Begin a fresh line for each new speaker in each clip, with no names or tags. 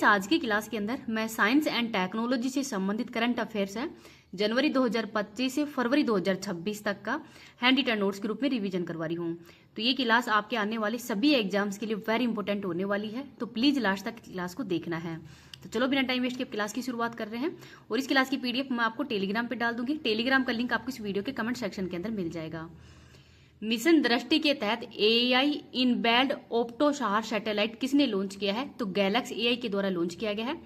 Students, आज की class के अंदर मैं साइंस एंड टेक्नोलॉजी से संबंधित करंट अफेयर्स है जनवरी 2025 से फरवरी 2026 तक का हैंड रिटन नोट्स के रूप में रिवीजन करवा रही हूँ। तो ये क्लास आपके आने वाले सभी एग्जाम्स के लिए वेरी इंपॉर्टेंट होने वाली है, तो प्लीज लास्ट तक क्लास को देखना है। तो चलो बिना टाइम वेस्ट के क्लास की शुरुआत कर रहे हैं और इस क्लास की पीडीएफ मैं आपको टेलीग्राम पे डाल दूंगी। टेलीग्राम का लिंक आपको इस वीडियो के कमेंट सेक्शन के अंदर मिल जाएगा। मिशन दृष्टि के तहत एआई इनबेल्ड ऑप्टोसार सैटेलाइट किसने लॉन्च किया है? तो गैलेक्सी एआई के द्वारा लॉन्च किया गया है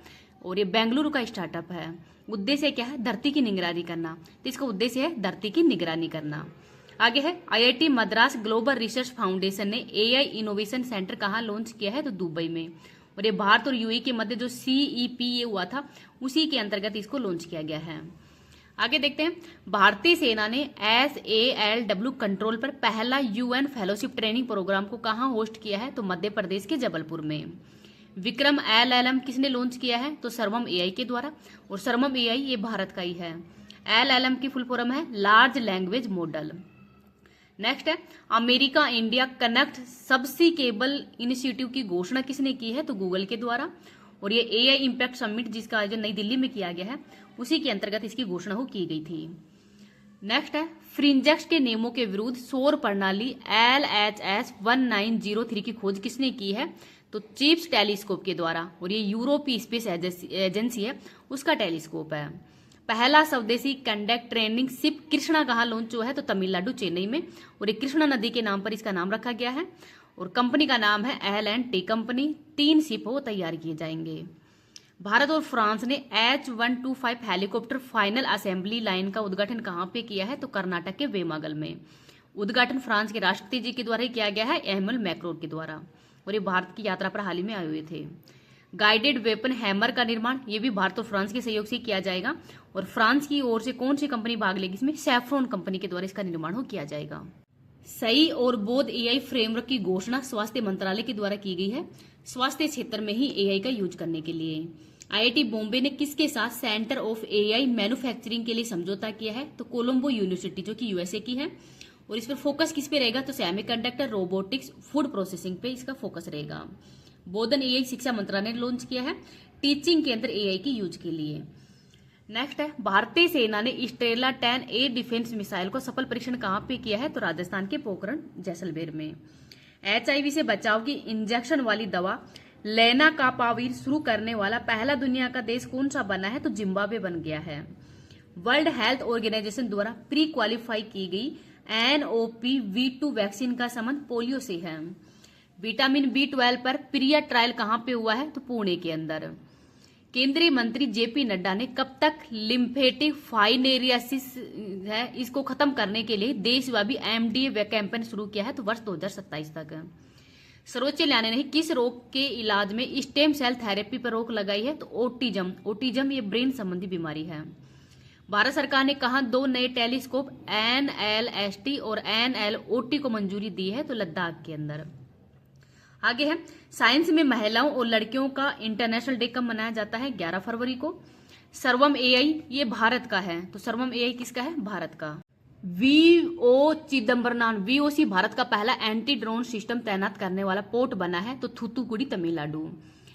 और ये बेंगलुरु का स्टार्टअप है। उद्देश्य क्या है? धरती की निगरानी करना। तो इसका उद्देश्य है धरती की निगरानी करना। आगे है IIT Madras global research foundation ने एआई इनोवेशन सेंटर कहाँ लॉन्च किया है? तो दुबई में। और ये भारत और यूएई के मध्य जो CEPA हुआ था उसी के अंतर्गत इसको लॉन्च किया गया है। आगे देखते हैं, भारतीय सेना ने SALW कंट्रोल पर पहला UN फेलोशिप ट्रेनिंग प्रोग्राम को कहां होस्ट किया है? तो मध्य प्रदेश के जबलपुर में। विक्रम LLM किसने लॉन्च किया है? तो सर्वम AI के द्वारा। और सर्वम AI ये भारत का ही है। LLM की फुल फॉर्म है लार्ज लैंग्वेज मॉडल। नेक्स्ट है, अमेरिका इंडिया कनेक्ट सबसी केबल इनिशिएटिव की घोषणा किसने की है? तो गूगल के द्वारा। और ये एआई इम्पैक्ट समिट जिसका आयोजन नई दिल्ली में किया गया है उसी के अंतर्गत इसकी घोषणा की गई थी। नेक्स्ट है, फ्रिंजेक्स के नियमों के विरुद्ध सौर प्रणाली LHS 1903 की खोज किसने की है? तो चिप्स टेलीस्कोप के द्वारा। और ये यूरोपीय स्पेस एजेंसी है उसका टेलीस्कोप है। पहला स्वदेशी कंडक्ट ट्रेनिंग शिप कृष्णा कहाँ लॉन्च हुआ है? तो तमिलनाडु चेन्नई में। और ये कृष्णा नदी के नाम पर इसका नाम रखा गया है और कंपनी का नाम है L&T कंपनी। 3 शिप वो तैयार किए जाएंगे। भारत और फ्रांस ने H125 helicopter final assembly line का उद्घाटन कहाँ पे किया है? तो कर्नाटक के वेमागल में। उद्घाटन फ्रांस के राष्ट्रपति जी के द्वारा ही किया गया है, एमल मैक्रोन के द्वारा। और ये भारत की यात्रा पर हाल ही में आए हुए थे। गाइडेड वेपन हैमर का निर्माण ये भी भारत और फ्रांस के सहयोग से किया जाएगा। और फ्रांस की ओर से कौन सी कंपनी भाग लेगी इसमें? सैफ्रॉन कंपनी के द्वारा इसका निर्माण किया जाएगा। सही और बोध एआई फ्रेमवर्क की घोषणा स्वास्थ्य मंत्रालय के द्वारा की गई है, स्वास्थ्य क्षेत्र में ही एआई का यूज करने के लिए। आईआईटी बॉम्बे ने किसके साथ सेंटर ऑफ एआई मैन्युफैक्चरिंग के लिए समझौता किया है? तो कोलंबो यूनिवर्सिटी जो कि यूएसए की है। और इस पर फोकस किस पे रहेगा? तो सेमीकंडक्टर, रोबोटिक्स, फूड प्रोसेसिंग पे इसका फोकस रहेगा। बोधन एआई शिक्षा मंत्रालय ने लॉन्च किया है टीचिंग के अंदर एआई की यूज के लिए। नेक्स्ट है, भारतीय सेना ने स्टेला 10 एयर डिफेंस मिसाइल को सफल परीक्षण कहाँ पे किया है? तो राजस्थान के पोखरण जैसलमेर में। HIV से बचाव की इंजेक्शन वाली दवा लेनाकापावीर शुरू करने वाला पहला दुनिया का देश कौन सा बना है? तो जिम्बाब्वे बन गया है। वर्ल्ड हेल्थ ऑर्गेनाइजेशन द्वारा प्री क्वालिफाई की गई NOPV2 वैक्सीन का संबंध पोलियो से है। विटामिन B12 पर प्रिया ट्रायल कहाँ पे हुआ है? तो पुणे के अंदर। केंद्रीय मंत्री JP नड्डा ने कब तक लिम्फेटिक फाइनेरियासिस है इसको खत्म करने के लिए देशव्यापी MDA कैंपेन शुरू किया है? तो वर्ष 2027 तक। सर्वोच्च न्यायालय ने किस रोग के इलाज में स्टेम सेल थेरेपी पर रोक लगाई है? तो ओटिज्म ये ब्रेन संबंधी बीमारी है। भारत सरकार ने कहा 2 नए टेलीस्कोप NLST और NLOT को मंजूरी दी है? तो लद्दाख के अंदर। आगे है, साइंस में महिलाओं और लड़कियों का इंटरनेशनल डे कब मनाया जाता है? 11 फरवरी को। सर्वम AI ये भारत का है, तो सर्वम AI किसका है? भारत का। VO चिदम्बरनान VOC भारत का पहला एंटी ड्रोन सिस्टम तैनात करने वाला पोर्ट बना है? तो थूथुकुडी तमिलनाडु।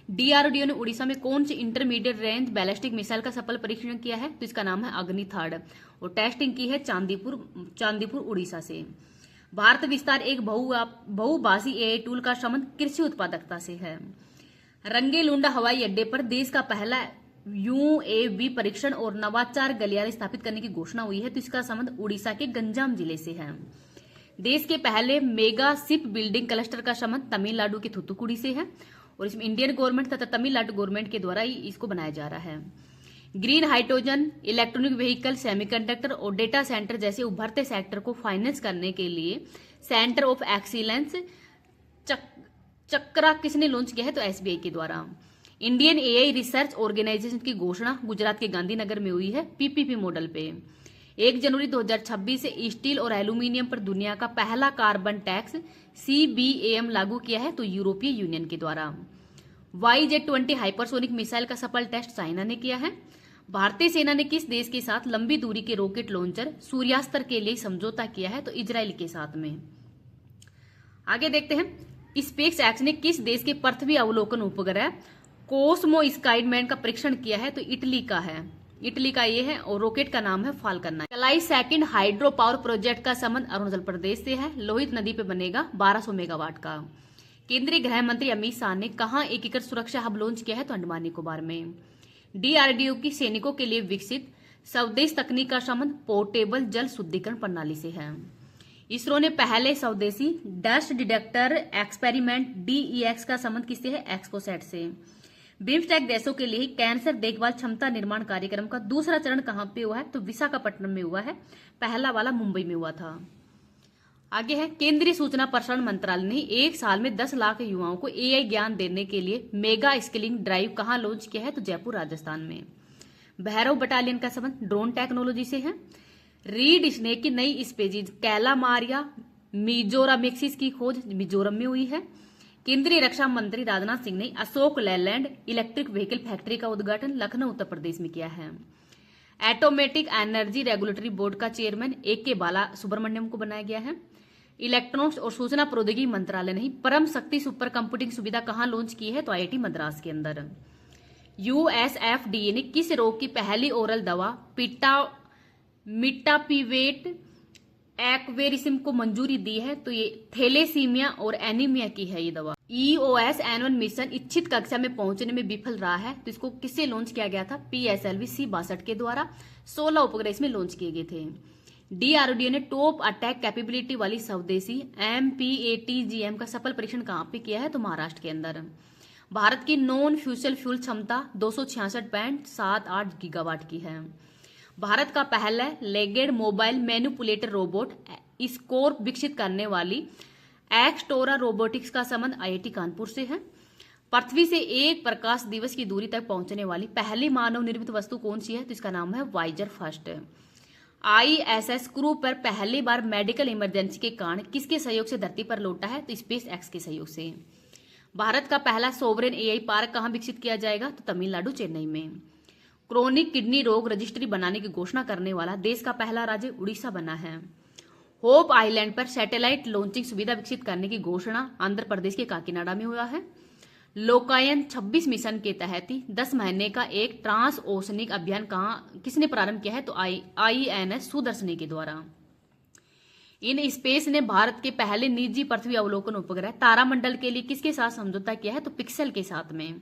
DRDO ने उड़ीसा में कौन सी इंटरमीडिएट रेंज बैलिस्टिक मिसाइल का सफल परीक्षण किया है? तो इसका नाम है अग्नि 3 और टेस्टिंग की है चांदीपुर उड़ीसा से। भारत विस्तार एक बहुभाषी एआई टूल का संबंध कृषि उत्पादकता से है। रंगेलुंडा हवाई अड्डे पर देश का पहला UAV परीक्षण और नवाचार गलियारे स्थापित करने की घोषणा हुई है, तो इसका संबंध उड़ीसा के गंजाम जिले से है। देश के पहले मेगा शिप बिल्डिंग क्लस्टर का संबंध तमिलनाडु के थूथुकुडी से है और इसमें इंडियन गवर्नमेंट तथा तमिलनाडु गवर्नमेंट के द्वारा ही इसको बनाया जा रहा है। Green hydrogen, electronic vehicle, semiconductor और डेटा सेंटर जैसे उभरते सेक्टर को फाइनेंस करने के लिए सेंटर ऑफ एक्सीलेंस चक्रा किसने लॉन्च किया है? तो SBI के द्वारा। इंडियन एआई रिसर्च ऑर्गेनाइजेशन की घोषणा गुजरात के गांधीनगर में हुई है PPP मॉडल पे। 1 जनवरी 2026 से स्टील और एल्यूमिनियम पर दुनिया का पहला कार्बन टैक्स CBAM लागू किया है? तो यूरोपीय यूनियन के द्वारा। YZ-20 हाइपरसोनिक मिसाइल का सफल टेस्ट चाइना ने किया है। भारतीय सेना ने किस देश के साथ लंबी दूरी के रॉकेट लॉन्चर सूर्यास्त्र के लिए समझौता किया है? तो इजराइल के साथ में। आगे देखते हैं, स्पेस एक्स ने किस देश के पृथ्वी अवलोकन उपग्रह कोस्मो स्काईमैन का परीक्षण किया है तो इटली का है, इटली का ये है, और रॉकेट का नाम है फाल्कन 9। कलाई सेकंड हाइड्रो पावर प्रोजेक्ट का संबंध अरुणाचल प्रदेश से है, लोहित नदी पे बनेगा 1200 मेगावाट का। केंद्रीय गृह मंत्री अमित शाह ने कहां एकीकृत सुरक्षा हब लॉन्च किया है तो अंडमान निकोबार में। डीआरडीओ की सैनिकों के लिए विकसित स्वदेश तकनीक का संबंध पोर्टेबल जल शुद्धिकरण प्रणाली से है। इसरो ने पहले स्वदेशी डस्ट डिटेक्टर एक्सपेरिमेंट DEX का संबंध किससे है, एक्सपोसैट से। बिम्स्टेक देशों के लिए कैंसर देखभाल क्षमता निर्माण कार्यक्रम का दूसरा चरण कहां पे हुआ है तो विशाखापट्टनम में हुआ है, पहला वाला मुंबई में हुआ था। आगे है, केंद्रीय सूचना प्रसारण मंत्रालय ने एक साल में 10 लाख युवाओं को AI ज्ञान देने के लिए मेगा स्किलिंग ड्राइव कहां लॉन्च किया है तो जयपुर राजस्थान में। भैरव बटालियन का संबंध ड्रोन टेक्नोलॉजी से है। रीड स्नेक की नई स्पीशीज कैलामारिया मिजोरामेक्सिस की खोज मिजोरम में हुई है। केंद्रीय रक्षा मंत्री राजनाथ सिंह ने Ashok Leyland electric vehicle factory का उद्घाटन लखनऊ उत्तर प्रदेश में किया है। ऑटोमेटिक एनर्जी रेगुलेटरी बोर्ड का चेयरमैन AK बाला सुब्रमण्यम को बनाया गया है। इलेक्ट्रॉनिक्स और सूचना प्रौद्योगिकी मंत्रालय ने परम शक्ति सुपर कंप्यूटिंग सुविधा कहां लॉन्च की है तो IIT मद्रास के अंदर। USFDA ने किस रोग की पहली ओरल दवा मिटापिवेट एक्वेरिसिम को मंजूरी दी है तो ये थैलेसीमिया और एनीमिया की है ये दवा। EOS N1 मिशन इच्छित कक्षा में पहुंचने में विफल रहा है तो इसको किससे लॉन्च किया गया था, PSLV C-62 के द्वारा। 16 उपग्रह इसमें लॉन्च किए गए थे। DRDO ने टॉप अटैक कैपेबिलिटी वाली स्वदेशी MPATGM का सफल परीक्षण कहां पे किया है तो महाराष्ट्र के अंदर। भारत की नॉन फ्यूसल फ्यूल क्षमता 266.78 गीगावाट की है। भारत का पहला लेगेड मोबाइल मैनिपुलेटर रोबोट स्कॉर्प विकसित करने वाली एक्सटोरा रोबोटिक्स का संबंध IIT कानपुर से है। पृथ्वी से एक प्रकाश दिवस की दूरी तक पहुंचने वाली पहली मानव निर्मित वस्तु कौन सी है तो इसका नाम है वाइजर फर्स्ट। ISS क्रू पर पहली बार मेडिकल इमरजेंसी के कारण किसके सहयोग से धरती पर लौटा है तो SpaceX के सहयोग से। भारत का पहला सोवरेन AI पार्क कहां विकसित किया जाएगा तो तमिलनाडु चेन्नई में। क्रोनिक किडनी रोग रजिस्ट्री बनाने की घोषणा करने वाला देश का पहला राज्य उड़ीसा बना है। होप आइलैंड पर सैटेलाइट लॉन्चिंग सुविधा विकसित करने की घोषणा आंध्र प्रदेश के काकीनाडा में हुआ है। लोकायन 26 मिशन के तहत 10 महीने का एक ट्रांस ओशनिक अभियान किसने प्रारंभ किया है तो INS सुदर्शनी के द्वारा। इन स्पेस ने भारत के पहले निजी पृथ्वी अवलोकन उपग्रह तारामंडल के लिए किसके साथ समझौता किया है तो पिक्सेल के साथ में।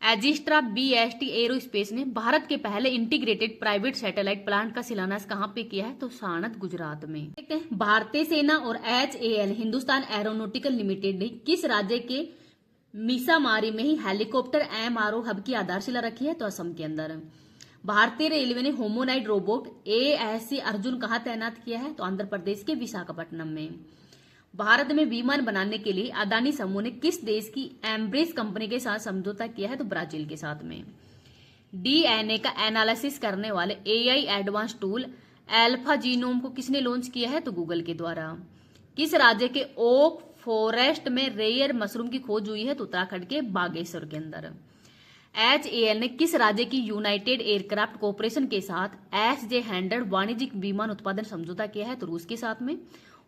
एजिस्ट्रा BST एरोस्पेस ने भारत के पहले इंटीग्रेटेड प्राइवेट सैटेलाइट प्लांट का शिलान्यास कहां पे किया है तो साणंद गुजरात में। देखते हैं, भारतीय सेना और HAL हिंदुस्तान एरोनॉटिकल लिमिटेड ने किस राज्य के मीसामारी में ही हेलीकॉप्टर MRO हब की आधारशिला रखी है तो असम के अंदर। भारतीय रेलवे ने होमोनाइड रोबोट ASC अर्जुन कहां तैनात किया है तो आंध्र प्रदेश के विशाखापट्टनम में। भारत में विमान बनाने के लिए अदानी समूह ने किस देश की एम्ब्रेस कंपनी के साथ समझौता किया है तो ब्राजील के साथ में। DNA का एनालिसिस करने वाले AI advance tool alpha genome को किसने लॉन्च किया है तो गूगल के द्वारा। किस राज्य के ओक फॉरेस्ट में रेयर मशरूम की खोज हुई है तो उत्तराखंड के बागेश्वर के अंदर। HAL ने किस राज्य की यूनाइटेड एयरक्राफ्ट कॉरपोरेशन के साथ SJ-100 वाणिज्यिक विमान उत्पादन समझौता किया है तो रूस के साथ में।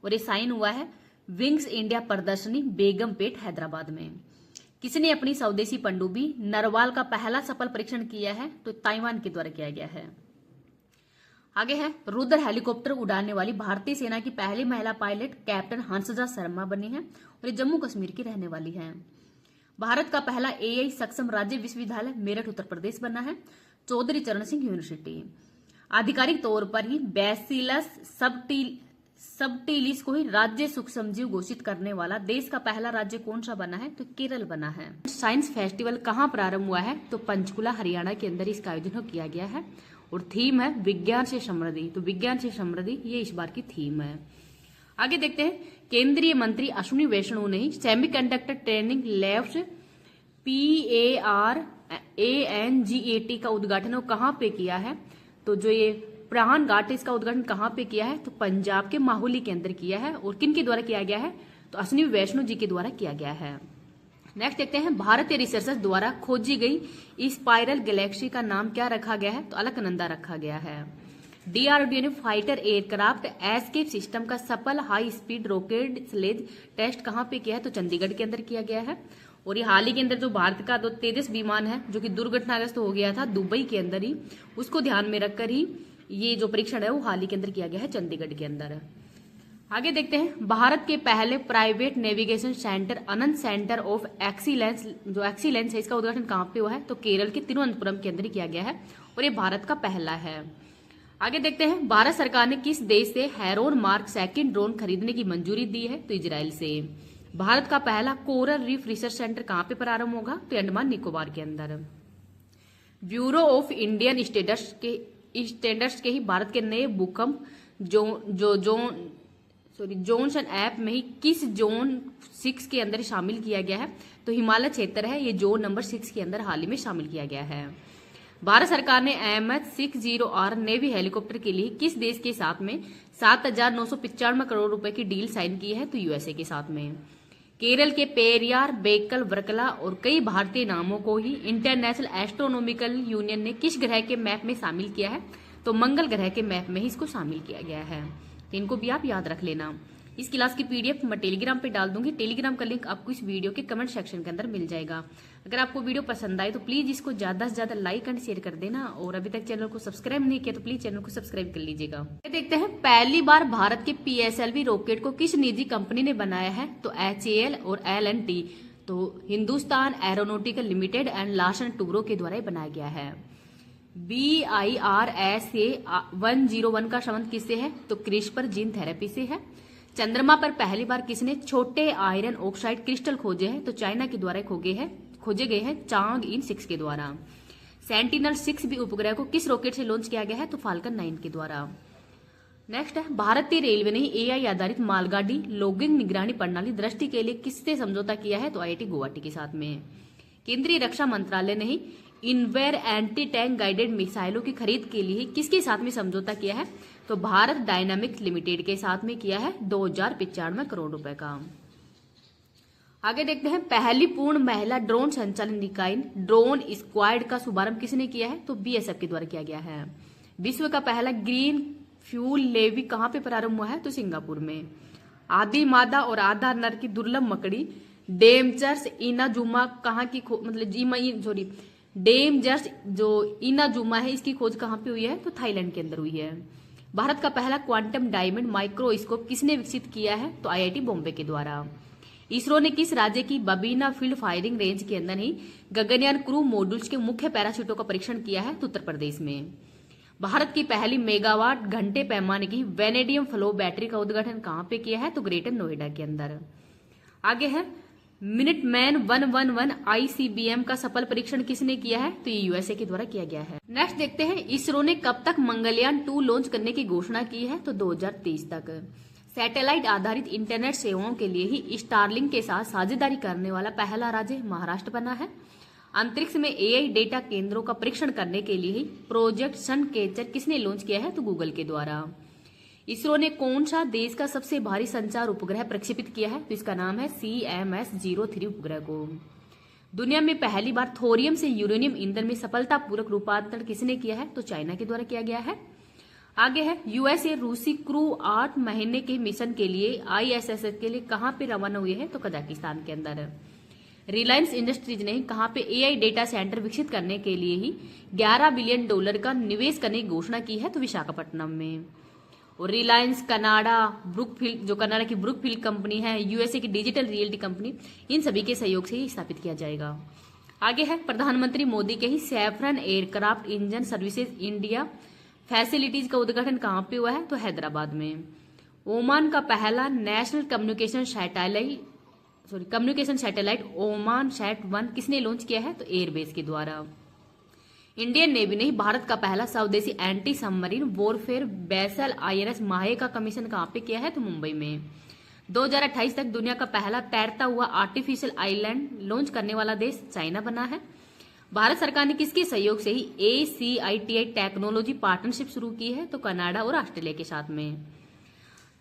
और ये साइन हुआ है विंग्स इंडिया प्रदर्शनी बेगमपेट हैदराबाद में। किसने अपनी स्वदेशी पनडुब्बी नरवाल का पहला सफल परीक्षण किया है तो ताइवान के द्वारा किया गया है। आगे है, रुद्र हेलीकॉप्टर उड़ाने वाली भारतीय सेना की पहली महिला पायलट कैप्टन हंसजा शर्मा बनी है और ये जम्मू कश्मीर की रहने वाली है। भारत का पहला AI सक्षम राज्य विश्वविद्यालय मेरठ उत्तर प्रदेश बना है, चौधरी चरण सिंह यूनिवर्सिटी। आधिकारिक तौर पर ही बैसिलस सबटिलिस को ही राज्य सूक्ष्म जीव घोषित करने वाला देश का पहला राज्य कौन सा बना है तो केरल बना है। साइंस फेस्टिवल कहां प्रारंभ हुआ है तो पंचकुला हरियाणा के अंदर इसका आयोजन किया गया है और थीम है विज्ञान से समृद्धि। तो विज्ञान से समृद्धि ये इस बार की थीम है। आगे देखते हैं, केंद्रीय मंत्री अश्विनी वैष्णव ने सेमीकंडक्टर ट्रेनिंग लैब्स PARANGAT का उद्घाटन कहां पे किया है तो जो ये प्राण घाट इसका उद्घाटन कहां पे किया है तो पंजाब के माहुली के अंदर किया है और किन के द्वारा किया गया है तो अश्विनी वैष्णव जी के द्वारा किया गया है। नेक्स्ट देखते हैं, भारतीय रिसर्चर्स द्वारा खोजी गई स्पाइरल गैलेक्सी का नाम क्या रखा गया है तो अलकनंदा रखा गया है। DRDO ने फाइटर एयरक्राफ्ट एस्केप सिस्टम का सफल high speed rocket sled test कहां पे किया है तो चंडीगढ़ के अंदर किया गया है। और ये हाल ही के अंदर जो भारत का तेजस विमान है जो कि दुर्घटनाग्रस्त हो गया था दुबई के अंदर ही, उसको ध्यान में रखकर ही ये जो परीक्षण है वो हाल ही के अंदर किया गया है चंडीगढ़ के अंदर। आगे देखते हैं, भारत के पहले private navigation centre Anant centre of excellence, जो एक्सीलेंस है इसका उद्घाटन कहाँ पे हुआ है, तो केरल के तिरुवनंतपुरम के अंदर ही किया गया है और ये भारत का पहला है। आगे देखते हैं, भारत सरकार ने किस देश से हेरोन मार्क सेकंड ड्रोन खरीदने की मंजूरी दी है, तो इजराइल से। भारत का पहला कोरल रीफ रिसर्च सेंटर कहाँ पे प्रारंभ होगा, तो अंडमान निकोबार के अंदर। ब्यूरो ऑफ इंडियन स्टैंडर्ड्स के ही भारत के नए भूकंप जोन्स ऐप में ही किस जोन 6 के अंदर शामिल किया गया है, तो हिमालय क्षेत्र है, ये जोन नंबर 6 के अंदर हाल ही में शामिल किया गया है। भारत सरकार ने MH-60R नेवी हेलीकॉप्टर के लिए किस देश के साथ में 7,995 करोड़ रुपए की डील साइन की है, तो यूएसए के साथ में। केरल के पेरियार, बेकल, वर्कला और कई भारतीय नामों को ही इंटरनेशनल एस्ट्रोनॉमिकल यूनियन ने किस ग्रह के मैप में शामिल किया है, तो मंगल ग्रह के मैप में ही इसको शामिल किया गया है। तो इनको भी आप याद रख लेना। इस क्लास की PDF मैं टेलीग्राम पे डाल दूंगी, टेलीग्राम का लिंक आपको इस वीडियो के कमेंट सेक्शन के अंदर मिल जाएगा। अगर आपको वीडियो पसंद आए तो प्लीज इसको ज्यादा से ज्यादा लाइक एंड शेयर कर देना, और अभी तक चैनल को सब्सक्राइब नहीं किया तो प्लीज चैनल को सब्सक्राइब कर लीजिएगा। देखते हैं, पहली बार भारत के PSLV रॉकेट को किस निजी कंपनी ने बनाया है, तो HAL और L&T, तो Hindustan aeronautical limited and Larsen Toubro के द्वारा बनाया गया है। BIRSA-101 का संबंध किससे है, तो क्रिस्पर जीन थेरेपी से है। चंद्रमा पर पहली बार किसने छोटे आयरन ऑक्साइड क्रिस्टल खोजे हैं, तो चाइना के द्वारा खोजे गए हैं चांग-इन 6 के द्वारा। सेंटिनल-6 भी उपग्रह को किस रॉकेट से लॉन्च किया गया है, तो फाल्कन 9 के द्वारा। नेक्स्ट है, भारतीय रेलवे ने AI आधारित मालगाड़ी लॉगिंग निगरानी प्रणाली दृष्टि के लिए किससे समझौता किया है, तो IIT गुवाहाटी के साथ में। केंद्रीय रक्षा मंत्रालय ने ही इनवेयर एंटी टैंक गाइडेड मिसाइलों की खरीद के लिए किसके साथ में समझौता किया है, तो भारत डायनामिक्स लिमिटेड के साथ में किया है 2095 करोड़ रुपए का। आगे देखते हैं, पहली पूर्ण महिला ड्रोन संचालित निकाय ड्रोन स्क्वाड का शुभारंभ किसने किया है, तो BSF के द्वारा किया गया है। विश्व का पहला ग्रीन फ्यूल लेवी कहां पे प्रारंभ हुआ है, तो सिंगापुर में। आधी मादा और आधा नर की दुर्लभ मकड़ी डेमचर्स इनाजुमा कहाँ की डेमजर्स जो इनाजुमा है इसकी खोज कहाँ पे हुई है, तो थाईलैंड के अंदर हुई है। भारत का पहला क्वांटम डायमंड माइक्रोस्कोप किसने विकसित किया है, तो IIT बॉम्बे के द्वारा। इसरो ने किस राज्य की बबीना फील्ड फायरिंग रेंज के अंदर ही गगनयान क्रू मॉड्यूल्स के मुख्य पैराशूटों का परीक्षण किया है, तो उत्तर प्रदेश में। भारत की पहली मेगावाट घंटे पैमाने की वेनेडियम फ्लो बैटरी का उद्घाटन कहाँ पे किया है, तो ग्रेटर नोएडा के अंदर। आगे है, मिनटमैन 111 ICBM का सफल परीक्षण किसने किया है, तो ये USA के द्वारा किया गया है। नेक्स्ट देखते हैं, इसरो ने कब तक मंगलयान 2 लॉन्च करने की घोषणा की है, तो 2023 तक। सैटेलाइट आधारित इंटरनेट सेवाओं के लिए ही स्टारलिंक के साथ साझेदारी करने वाला पहला राज्य महाराष्ट्र बना है। अंतरिक्ष में AI डेटा केंद्रों का परीक्षण करने के लिए ही प्रोजेक्ट सनकैचर किसने लॉन्च किया है, तो गूगल के द्वारा। इसरो ने कौन सा देश का सबसे भारी संचार उपग्रह प्रक्षेपित किया है, तो इसका नाम है CMS-03 उपग्रह को। दुनिया में पहली बार थोरियम से यूरेनियम ईंधन में सफलतापूर्वक रूपांतरण किसने किया है, तो चाइना के द्वारा किया गया है। आगे है, USA रूसी क्रू 8 महीने के मिशन के लिए ISS के लिए कहां पे रवाना हुए हैं, तो कजाकिस्तान के अंदर। रिलायंस इंडस्ट्रीज ने कहां पे AI डेटा सेंटर विकसित करने के लिए ही $11 बिलियन का निवेश करने की घोषणा की है, तो विशाखापट्टनम में। और रिलायंस कनाडा, ब्रुकफील्ड जो कनाडा की ब्रुकफील्ड कंपनी है, USA की डिजिटल रियल्टी कंपनी, इन सभी के सहयोग से ही स्थापित किया जाएगा। आगे है, प्रधानमंत्री मोदी के ही Safran aircraft engine services India facilities का उद्घाटन कहाँ पे हुआ है, तो हैदराबाद में। ओमान का पहला नेशनल कम्युनिकेशन सैटेलाइट ओमान सैट-1 किसने लॉन्च किया है, तो एयरबेस के द्वारा। इंडियन नेवी ने भारत का पहला स्वदेशी anti submarine warfare vessel INS माहे का कमीशन कहाँ पे किया है, तो मुंबई में। 2028 तक दुनिया का पहला तैरता हुआ आर्टिफिशियल आइलैंड लॉन्च करने वाला देश चाइना बना है। भारत सरकार ने किसके सहयोग से ही ACITI टेक्नोलॉजी पार्टनरशिप शुरू की है, तो कनाडा और ऑस्ट्रेलिया के साथ में।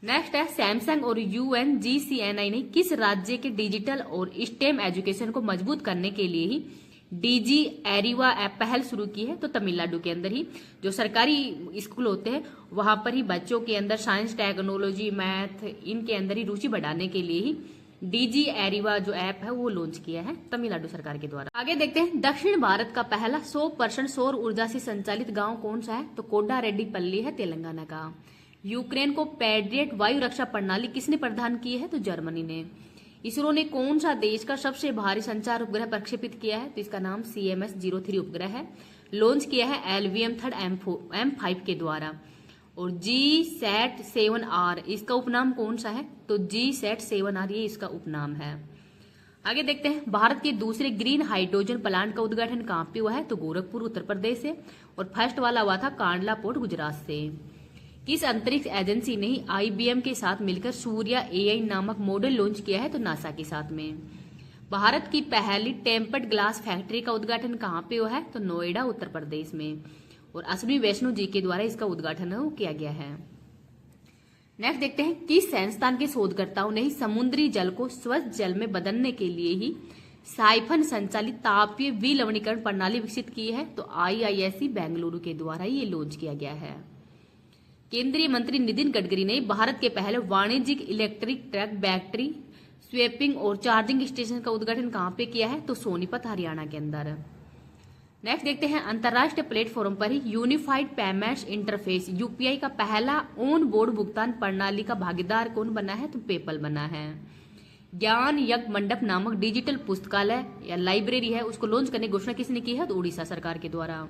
नेक्स्ट है, सैमसंग और UNGCNI ने किस राज्य के डिजिटल और स्टेम एजुकेशन को मजबूत करने के लिए ही DG एरिवा ऐप पहल शुरू की है, तो तमिलनाडु के अंदर ही जो सरकारी स्कूल होते हैं वहां पर ही बच्चों के अंदर साइंस, टेक्नोलॉजी, मैथ इनके अंदर ही रुचि बढ़ाने के लिए ही डीजी एरिवा जो ऐप है वो लॉन्च किया है तमिलनाडु सरकार के द्वारा। आगे देखते हैं दक्षिण भारत का पहला 100% सौर ऊर्जा से संचालित गांव कौन सा है, तो कोडारेड्डीपल्ली है तेलंगाना का। यूक्रेन को पैट्रियट वायु रक्षा प्रणाली किसने प्रदान की है, तो जर्मनी ने। इसरो ने कौन सा देश का सबसे भारी संचार उपग्रह प्रक्षेपित किया है, तो इसका नाम CMS-03 उपग्रह है। लॉन्च किया है LVM-3 M5 के द्वारा। और GSAT-7R इसका उपनाम कौन सा है, तो GSAT-7R ये इसका उपनाम है। आगे देखते हैं भारत के दूसरे ग्रीन हाइड्रोजन प्लांट का उद्घाटन कहाँ पे हुआ है, तो गोरखपुर उत्तर प्रदेश से। और फर्स्ट वाला हुआ था कांडला पोर्ट गुजरात से। किस अंतरिक्ष एजेंसी ने IBM के साथ मिलकर सूर्या AI नामक मॉडल लॉन्च किया है, तो नासा के साथ में। भारत की पहली टेम्पर्ड ग्लास फैक्ट्री का उद्घाटन कहाँ पे हुआ है, तो नोएडा उत्तर प्रदेश में। और अश्विनी वैष्णो जी के द्वारा इसका उद्घाटन किया गया है। नेक्स्ट देखते हैं किस संस्थान के शोधकर्ताओं ने ही समुद्री जल को स्वच्छ जल में बदलने के लिए ही साइफन संचालित तापीय विलवणीकरण प्रणाली विकसित की है, तो IISc बेंगलुरु के द्वारा ये लॉन्च किया गया है। केंद्रीय मंत्री नितिन गडकरी ने भारत के पहले वाणिज्यिक इलेक्ट्रिक ट्रक बैटरी स्वैपिंग और चार्जिंग स्टेशन का उद्घाटन कहाँ पे किया है, तो सोनीपत हरियाणा के अंदर। नेक्स्ट देखते हैं अंतर्राष्ट्रीय प्लेटफॉर्म पर ही यूनिफाइड पेमेंट्स इंटरफेस UPI का पहला ऑन बोर्ड भुगतान प्रणाली का भागीदार कौन बना है, तो पेपल बना है। ज्ञान यज्ञ मंडप नामक डिजिटल पुस्तकालय या लाइब्रेरी है उसको लॉन्च करने की घोषणा किसने की है, तो उड़ीसा सरकार के द्वारा।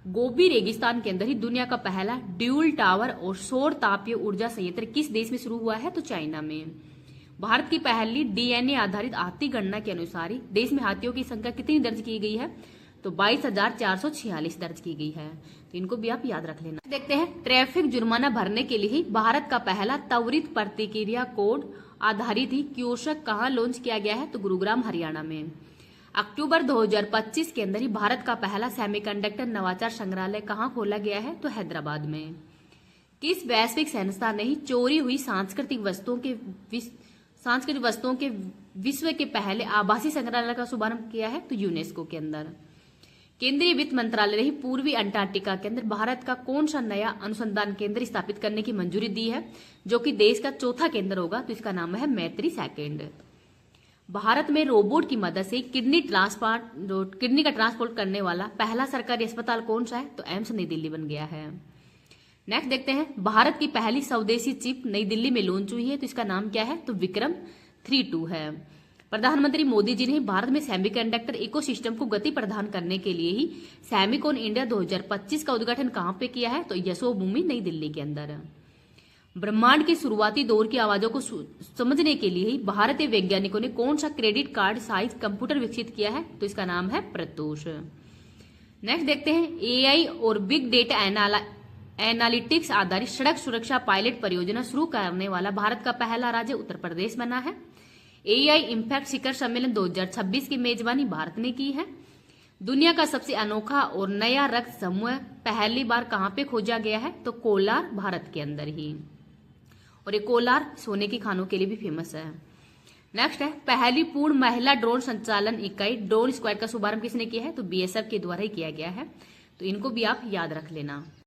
गोबी रेगिस्तान के अंदर ही दुनिया का पहला ड्यूल टावर और सौर तापीय ऊर्जा संयंत्र किस देश में शुरू हुआ है, तो चाइना में। भारत की पहली DNA आधारित हाथी गणना के अनुसार ही देश में हाथियों की संख्या कितनी दर्ज की गई है, तो 22,446 दर्ज की गई है। तो इनको भी आप याद रख लेना। देखते हैं ट्रैफिक जुर्माना भरने के लिए ही भारत का पहला त्वरित प्रतिक्रिया कोड आधारित ही कियोस्क कहाँ लॉन्च किया गया है, तो गुरुग्राम हरियाणा में। अक्टूबर 2025 के अंदर ही भारत का पहला सेमीकंडक्टर नवाचार संग्रहालय कहाँ खोला गया है, तो हैदराबाद में। किस वैश्विक संस्था ने ही चोरी हुई सांस्कृतिक वस्तुओं के विश्व के पहले आभासी संग्रहालय का शुभारंभ किया है, तो यूनेस्को के अंदर। केंद्रीय वित्त मंत्रालय ने ही पूर्वी अंटार्कटिका के अंदर भारत का कौन सा नया अनुसंधान केंद्र स्थापित करने की मंजूरी दी है, जो कि देश का चौथा केंद्र होगा, तो इसका नाम है मैत्री सेकंड। भारत में रोबोट की मदद से किडनी का ट्रांसपोर्ट करने वाला पहला सरकारी अस्पताल कौन सा है, तो एम्स नई दिल्ली बन गया है। नेक्स्ट देखते हैं भारत की पहली स्वदेशी चिप नई दिल्ली में लॉन्च हुई है, तो इसका नाम क्या है, तो विक्रम-32 है। प्रधानमंत्री मोदी जी ने भारत में सेमीकंडक्टर इकोसिस्टम को गति प्रदान करने के लिए ही सेमिकॉन इंडिया 2025 का उद्घाटन कहाँ पे किया है, तो यशोभूमि नई दिल्ली के अंदर। ब्रह्मांड के शुरुआती दौर की आवाजों को समझने के लिए ही भारतीय वैज्ञानिकों ने कौन सा क्रेडिट कार्ड साइज कंप्यूटर विकसित किया है, तो इसका नाम है प्रत्यूष। नेक्स्ट देखते हैं AI और बिग डेटा एनालिटिक्स आधारित सड़क सुरक्षा पायलट परियोजना शुरू करने वाला भारत का पहला राज्य उत्तर प्रदेश बना है। AI इम्पैक्ट शिखर सम्मेलन 2026 की मेजबानी भारत ने की है। दुनिया का सबसे अनोखा और नया रक्त समूह पहली बार कहाँ पे खोजा गया है, तो कोलार भारत के अंदर ही। और ये कोलार सोने की खानों के लिए भी फेमस है। नेक्स्ट है पहली पूर्ण महिला ड्रोन संचालन इकाई ड्रोन स्क्वाड का शुभारंभ किसने किया है, तो BSF के द्वारा ही किया गया है। तो इनको भी आप याद रख लेना।